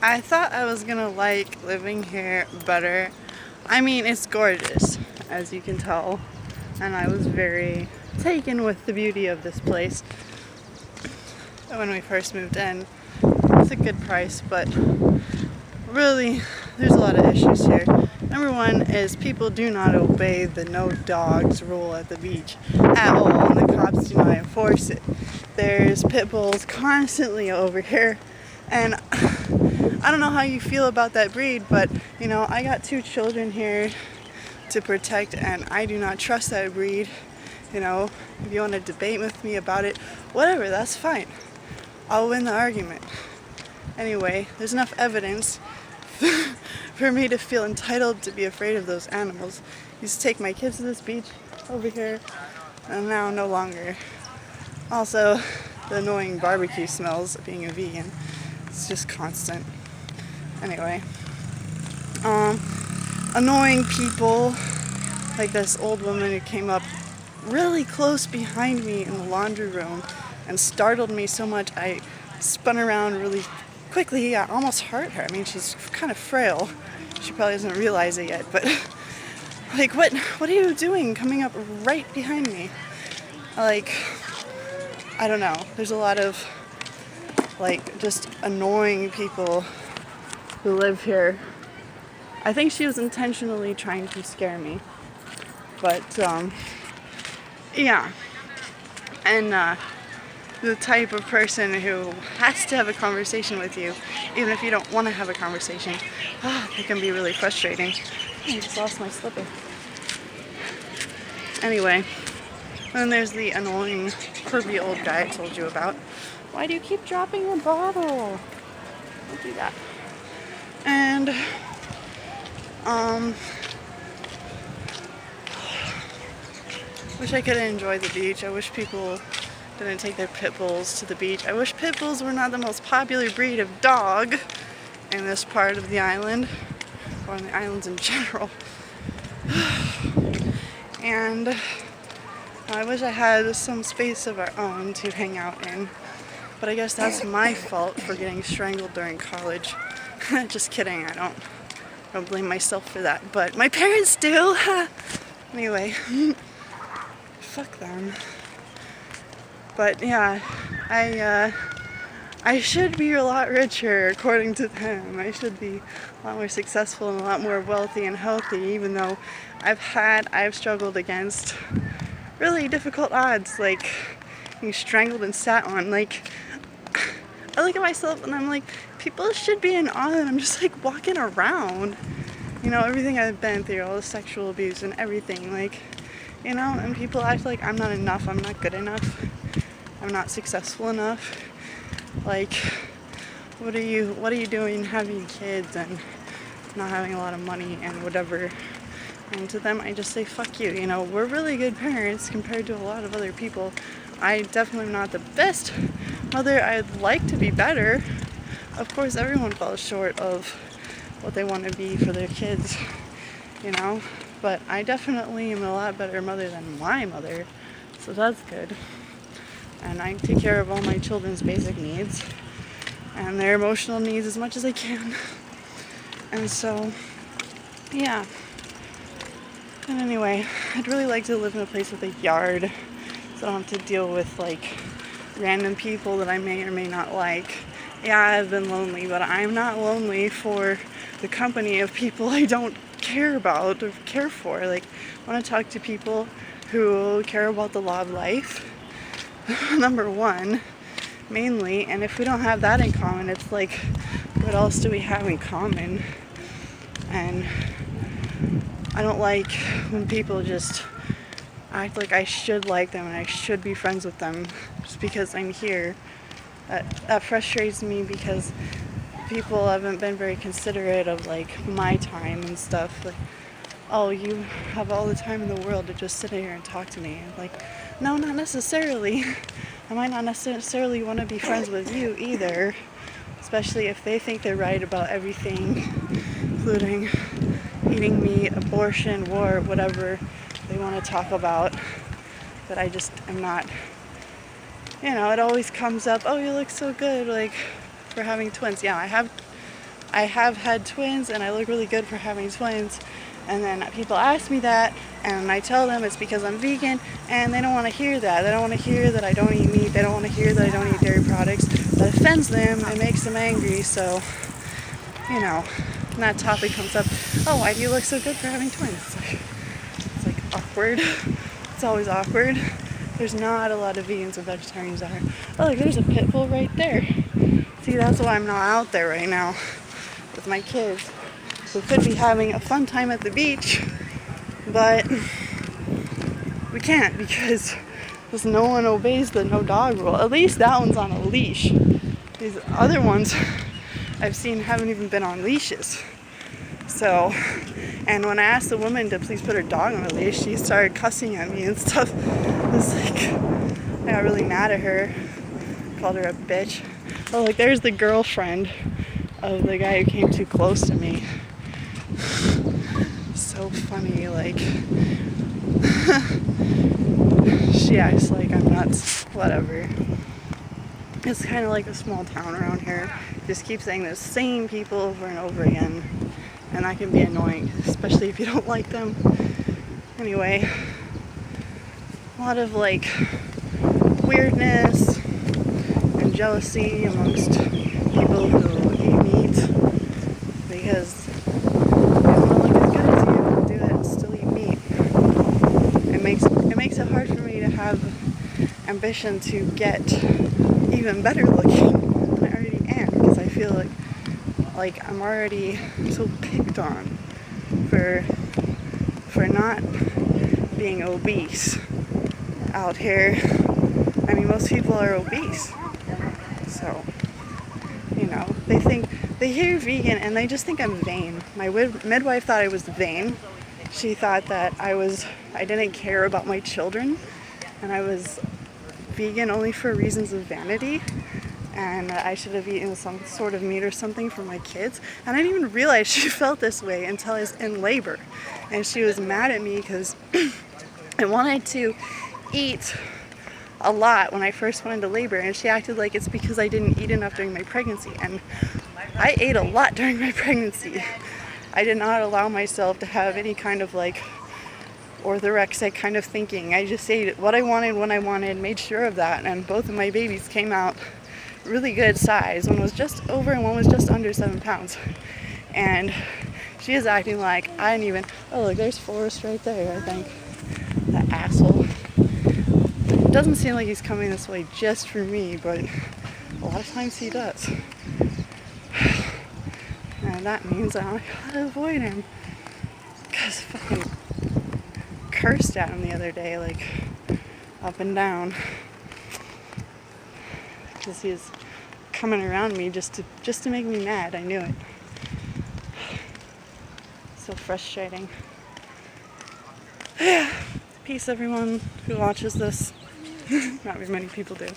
I thought I was gonna like living here better. I mean, it's gorgeous, as you can tell, and I was very taken with the beauty of this place when we first moved in. It's a good price, but really, there's a lot of issues here. Number one is people do not obey the no dogs rule at the beach at all, and the cops do not enforce it. There's pit bulls constantly over here, and I don't know how you feel about that breed, but you know, I got 2 children here to protect, and I do not trust that breed. You know, if you want to debate with me about it, whatever, that's fine. I'll win the argument. Anyway, there's enough evidence for me to feel entitled to be afraid of those animals. I used to take my kids to this beach over here, and now no longer. Also, the annoying barbecue smells of being a vegan. It's just constant. Anyway, annoying people like this old woman who came up really close behind me in the laundry room and startled me so much I spun around really quickly. I almost hurt her. I mean, she's kind of frail. She probably doesn't realize it yet, but like, what are you doing coming up right behind me? Like, I don't know. There's a lot of like just annoying people who live here. I think she was intentionally trying to scare me, but yeah. And the type of person who has to have a conversation with you, even if you don't want to have a conversation, it can be really frustrating. I just lost my slipper. Anyway, then there's the annoying, curvy old guy I told you about. Why do you keep dropping your bottle? Don't do that. And, wish I could enjoy the beach. I wish people didn't take their pit bulls to the beach. I wish pit bulls were not the most popular breed of dog in this part of the island, or in the islands in general. And I wish I had some space of our own to hang out in. But I guess that's my fault for getting strangled during college. Just kidding, I don't blame myself for that. But my parents do. Anyway, fuck them. But yeah, I should be a lot richer according to them. I should be a lot more successful and a lot more wealthy and healthy, even though I've struggled against really difficult odds, like being strangled and sat on. Like, I look at myself and I'm like, people should be in awe and I'm just like walking around. You know, everything I've been through, all the sexual abuse and everything, like, you know, and people act like I'm not enough, I'm not good enough, I'm not successful enough. Like, what are you doing having kids and not having a lot of money and whatever? And to them, I just say, fuck you. You know, we're really good parents compared to a lot of other people. I definitely am not the best mother. I'd like to be better. Of course, everyone falls short of what they want to be for their kids, you know? But I definitely am a lot better mother than my mother, so that's good. And I take care of all my children's basic needs and their emotional needs as much as I can. And so, yeah. And anyway, I'd really like to live in a place with a yard so I don't have to deal with like random people that I may or may not like. Yeah, I've been lonely, but I'm not lonely for the company of people I don't care about or care for. Like, I want to talk to people who care about the law of life, number one, mainly. And if we don't have that in common, it's like, what else do we have in common? And I don't like when people just act like I should like them and I should be friends with them just because I'm here. That frustrates me because people haven't been very considerate of like my time and stuff. Like, oh, you have all the time in the world to just sit here and talk to me. Like, no, not necessarily. I might not necessarily want to be friends with you either, especially if they think they're right about everything, including eating meat, abortion, war, whatever they want to talk about. But I just am not. You know, it always comes up, oh, you look so good, like, for having twins. Yeah, I have I have had twins and I look really good for having twins. And then people ask me that, and I tell them it's because I'm vegan, and they don't want to hear that. They don't want to hear that I don't eat meat. They don't want to hear that I don't eat dairy products. That offends them. It makes them angry. So, you know, when that topic comes up, oh, why do you look so good for having twins? It's like awkward. It's always awkward. There's not a lot of vegans and vegetarians out here. Oh, look, there's a pit bull right there. See, that's why I'm not out there right now with my kids. We could be having a fun time at the beach, but we can't because no one obeys the no dog rule. At least that one's on a leash. These other ones I've seen haven't even been on leashes. So, and when I asked the woman to please put her dog on a leash, she started cussing at me and stuff. It was like, I got really mad at her, called her a bitch. Oh, like there's the girlfriend of the guy who came too close to me. So funny, like she acts like I'm nuts, whatever. It's kind of like a small town around here. Just keep saying the same people over and over again, and that can be annoying, especially if you don't like them. Anyway, a lot of like weirdness and jealousy amongst people who eat meat because it makes it hard for me to have ambition to get even better looking than I already am, because I feel like I'm already so picked on for not being obese out here. I mean, most people are obese, so you know, they hear vegan and they just think I'm vain. My midwife thought I was vain. She thought that I didn't care about my children, and I was vegan only for reasons of vanity, and I should have eaten some sort of meat or something for my kids. And I didn't even realize she felt this way until I was in labor, and she was mad at me because I wanted to eat a lot when I first went into labor, and she acted like it's because I didn't eat enough during my pregnancy, and I ate a lot during my pregnancy. I did not allow myself to have any kind of like orthorexic kind of thinking. I just ate what I wanted when I wanted, made sure of that, and both of my babies came out really good size. One was just over and one was just under 7 pounds. And she is acting like I didn't even, oh look, there's Forrest right there, I think. That asshole. It doesn't seem like he's coming this way just for me, but a lot of times he does. And that means I gotta avoid him. Because I fucking cursed at him the other day, like up and down. Because he was coming around me just to make me mad. I knew it. So frustrating. Yeah. Peace, everyone who watches this. Not very many people do.